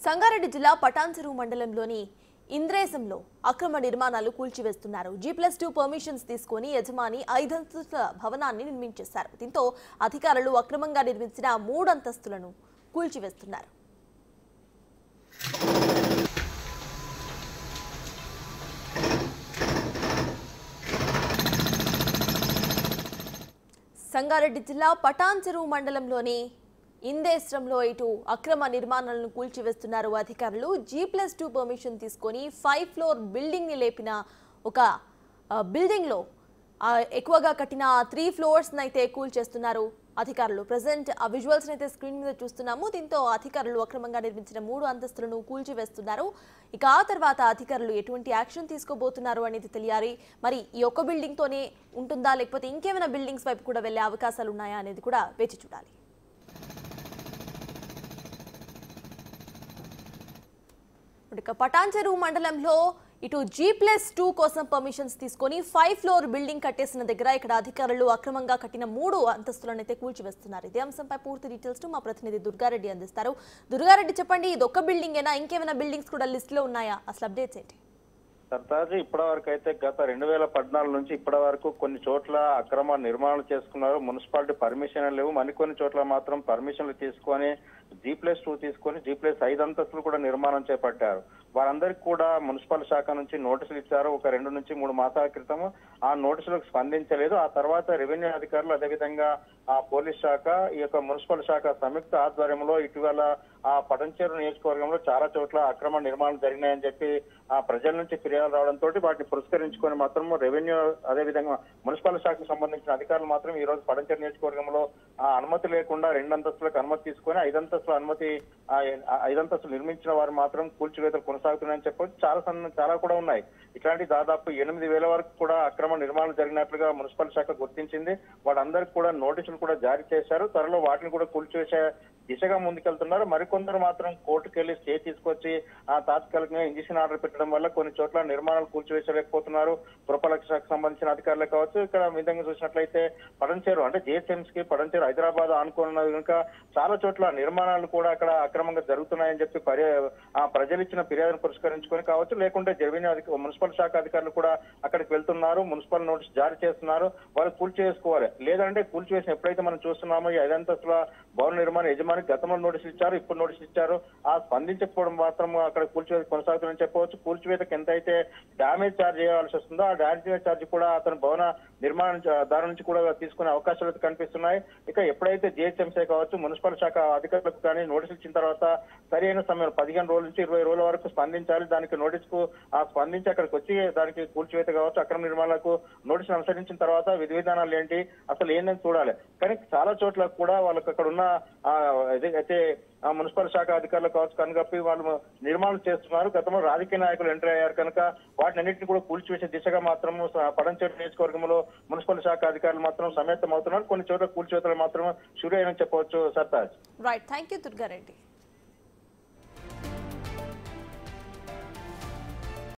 సంగారెడ్డి జిల్లా పటాన్చెరు మండలంలోని ఇంద్రేశంలో అక్రమ నిర్మాణాలు కూల్చివేస్తున్నారు. G+2 పర్మిషన్స్ తీసుకొని యజమాని 5 అంతస్తుల భవనాన్ని నిర్మించేశారు. దీంతో అధికారులు అక్రమంగా నిర్మించిన 3 అంతస్తులను కూల్చివేస్తున్నారు. సంగారెడ్డి జిల్లా పటాన్చెరు మండలంలోని ఇందేశ్రంలో ఇటు అక్రమ నిర్మాణాలను కూల్చివేస్తున్నారు అధికారులు. G+2 పర్మిషన్ తీసుకొని 5 ఫ్లోర్ బిల్డింగ్ ని లేపిన ఒక బిల్డింగ్ లో ఎక్కువగా కట్టిన 3 ఫ్లోర్స్ అయితే కూల్చేస్తున్నారు అధికారులు. ప్రెజెంట్ ఆ విజువల్స్ అయితే స్క్రీన్ మీద చూస్తున్నాము. దీంతో అధికారులు అక్రమంగా నిర్మించిన 3 అంతస్తులను కూల్చివేస్తున్నారు. ఇక ఆ తర్వాత అధికారులు ఎటువంటి యాక్షన్ తీసుకోబోతున్నారు అనేది తెలియాలి. మరి ఈ ఒక్క బిల్డింగ్ తోనే ఉంటుందా లేకపోతే ఇంకేమైనా బిల్డింగ్స్ వైపు కూడా వెళ్లే అవకాశాలు ఉన్నాయా అనేది కూడా వేచి చూడాలి. పటాన్చెరు మండలంలో ఇటు G+2 కోసం పర్మిషన్స్ తీసుకొని 5 ఫ్లోర్ బిల్డింగ్ కట్టేసిన దగ్గర ఇక్కడ అధికారులు అక్రమంగా కట్టిన 3 అంతస్తులను అయితే కూల్చివేస్తున్నారు. ఇదే అంశంపై పూర్తి డీటెయిల్స్ మా ప్రతినిధి దుర్గారెడ్డి అందిస్తారు. దుర్గారెడ్డి, చెప్పండి, ఇది ఒక్క బిల్డింగ్ ఏనా, ఇంకేమైనా బిల్డింగ్స్ కూడా లిస్ట్ లో ఉన్నాయా? అసలు అప్డేట్స్ ఏంటి? సర్తాజీ, ఇప్పటి వరకు అయితే గత 2014 నుంచి ఇప్పటి వరకు కొన్ని చోట్ల అక్రమ నిర్మాణాలు చేసుకున్నారు. మున్సిపాలిటీ పర్మిషన్ లేవు. మరికొన్ని చోట్ల మాత్రం పర్మిషన్లు తీసుకొని G+2 తీసుకొని G+5 అంతస్తులు కూడా నిర్మాణం చేపట్టారు. వారందరికీ కూడా మున్సిపల్ శాఖ నుంచి నోటీసులు ఇచ్చారు. ఒక 2 నుంచి 3 మాసాల క్రితం ఆ నోటీసులకు స్పందించలేదు. ఆ తర్వాత రెవెన్యూ అధికారులు, అదేవిధంగా ఆ పోలీస్ శాఖ, ఈ యొక్క మున్సిపల్ శాఖ సంయుక్త ఆధ్వర్యంలో ఇటీవల ఆ పటాన్చెరు నియోజకవర్గంలో చాలా చోట్ల అక్రమ నిర్మాణాలు జరిగినాయని చెప్పి ఆ ప్రజల నుంచి ఫిర్యాదు రావడంతో వాటిని పురస్కరించుకొని మాత్రం రెవెన్యూ, అదేవిధంగా మున్సిపల్ శాఖకు సంబంధించిన అధికారులు మాత్రం ఈ రోజు పటాన్చెరు నియోజకవర్గంలో ఆ అనుమతి లేకుండా 2 అంతస్తులకు అనుమతి తీసుకొని 5 అంతస్తుల అనుమతి 5 అంతస్తులు నిర్మించిన వారు మాత్రం కూల్చివేతలు కొనసాగుతున్నాయని చెప్పొచ్చు. చాలా కూడా ఉన్నాయి. ఇట్లాంటి దాదాపు 8,000 వరకు కూడా అక్రమ నిర్మాణాలు జరిగినట్లుగా మున్సిపల్ శాఖ గుర్తించింది. వాళ్ళందరికీ కూడా నోటీసులు కూడా జారీ చేశారు. త్వరలో వాటిని కూడా కూల్చివేసే దిశగా ముందుకెళ్తున్నారు. మరికొందరు మాత్రం కోర్టుకు వెళ్లి స్టే తీసుకొచ్చి ఆ తాత్కాలికంగా ఇంజక్షన్ ఆర్డర్ పెట్టడం వల్ల కొన్ని చోట్ల నిర్మాణాలు కూల్చివేసలేకపోతున్నారు. పురపాలక శాఖకు సంబంధించిన అధికారులే కావచ్చు. ఇక్కడ విధంగా చూసినట్లయితే పటాన్చెరు అంటే జిహెచ్ఎంసీ కి పటాన్చెరు హైదరాబాద్ ఆనుకున్నది కనుక చాలా చోట్ల నిర్మాణాలు కూడా అక్కడ అక్రమంగా జరుగుతున్నాయని చెప్పి ప్రజలు ఇచ్చిన ఫిర్యాదును పురస్కరించుకొని కావచ్చు, లేకుంటే రెవెన్యూ మున్సిపల్ శాఖ అధికారులు కూడా అక్కడికి వెళ్తున్నారు. మున్సిపల్ నోటీస్ జారీ చేస్తున్నారు. వాళ్ళు కూల్చివేసుకోవాలి. లేదంటే కూల్చివేసిన ఎప్పుడైతే మనం చూస్తున్నామో ఈ 5 అంతస్తుల భవన నిర్మాణ యజమాని గతంలో నోటీసులు ఇచ్చారు, ఇప్పుడు నోటీసులు ఇచ్చారు. ఆ స్పందించకపోవడం మాత్రం అక్కడ కూల్చివేత కొనసాగుతుందని చెప్పవచ్చు. కూల్చివేతకు ఎంత అయితే డ్యామేజ్ ఛార్జ్ చేయాల్సి వస్తుందో ఆ డ్యామేజ్ ఛార్జ్ కూడా అతను భవన నిర్మాణ దాని నుంచి కూడా తీసుకునే అవకాశాలు కనిపిస్తున్నాయి. ఇక ఎప్పుడైతే జిహెచ్ఎంసీ కావచ్చు, మున్సిపల్ శాఖ అధికారులకు కానీ నోటీసులు ఇచ్చిన తర్వాత సరైన సమయం 15 రోజుల నుంచి 20 రోజుల వరకు స్పందించాలి. దానికి నోటీసుకు స్పందించి అక్కడికి వచ్చి దానికి కూల్చివేత కావచ్చు, అక్రమ నిర్మాణాలకు నోటీసులు అనుసరించిన తర్వాత విధి విధానాలు ఏంటి అసలు ఏంటని చూడాలి. కానీ చాలా చోట్ల కూడా వాళ్ళకి అక్కడ ఉన్న అయితే మున్సిపల్ శాఖ అధికారులు కావచ్చు కనుగప్పి వాళ్ళు నిర్మాణాలు చేస్తున్నారు. గతంలో రాజకీయ నాయకులు ఎంటర్ అయ్యారు కనుక వాటిని అన్నింటినీ కూడా కూల్చివేసే దిశగా మాత్రం పటాన్చెరు నియోజకవర్గంలో మున్సిపల్ శాఖ అధికారులు మాత్రం సమాయత్తమవుతున్నారు. కొన్ని చోట్ల కూల్చివేతలు మాత్రం షురు అయినని చెప్పవచ్చు. Sartaj. Right, thank you Durga Reddy.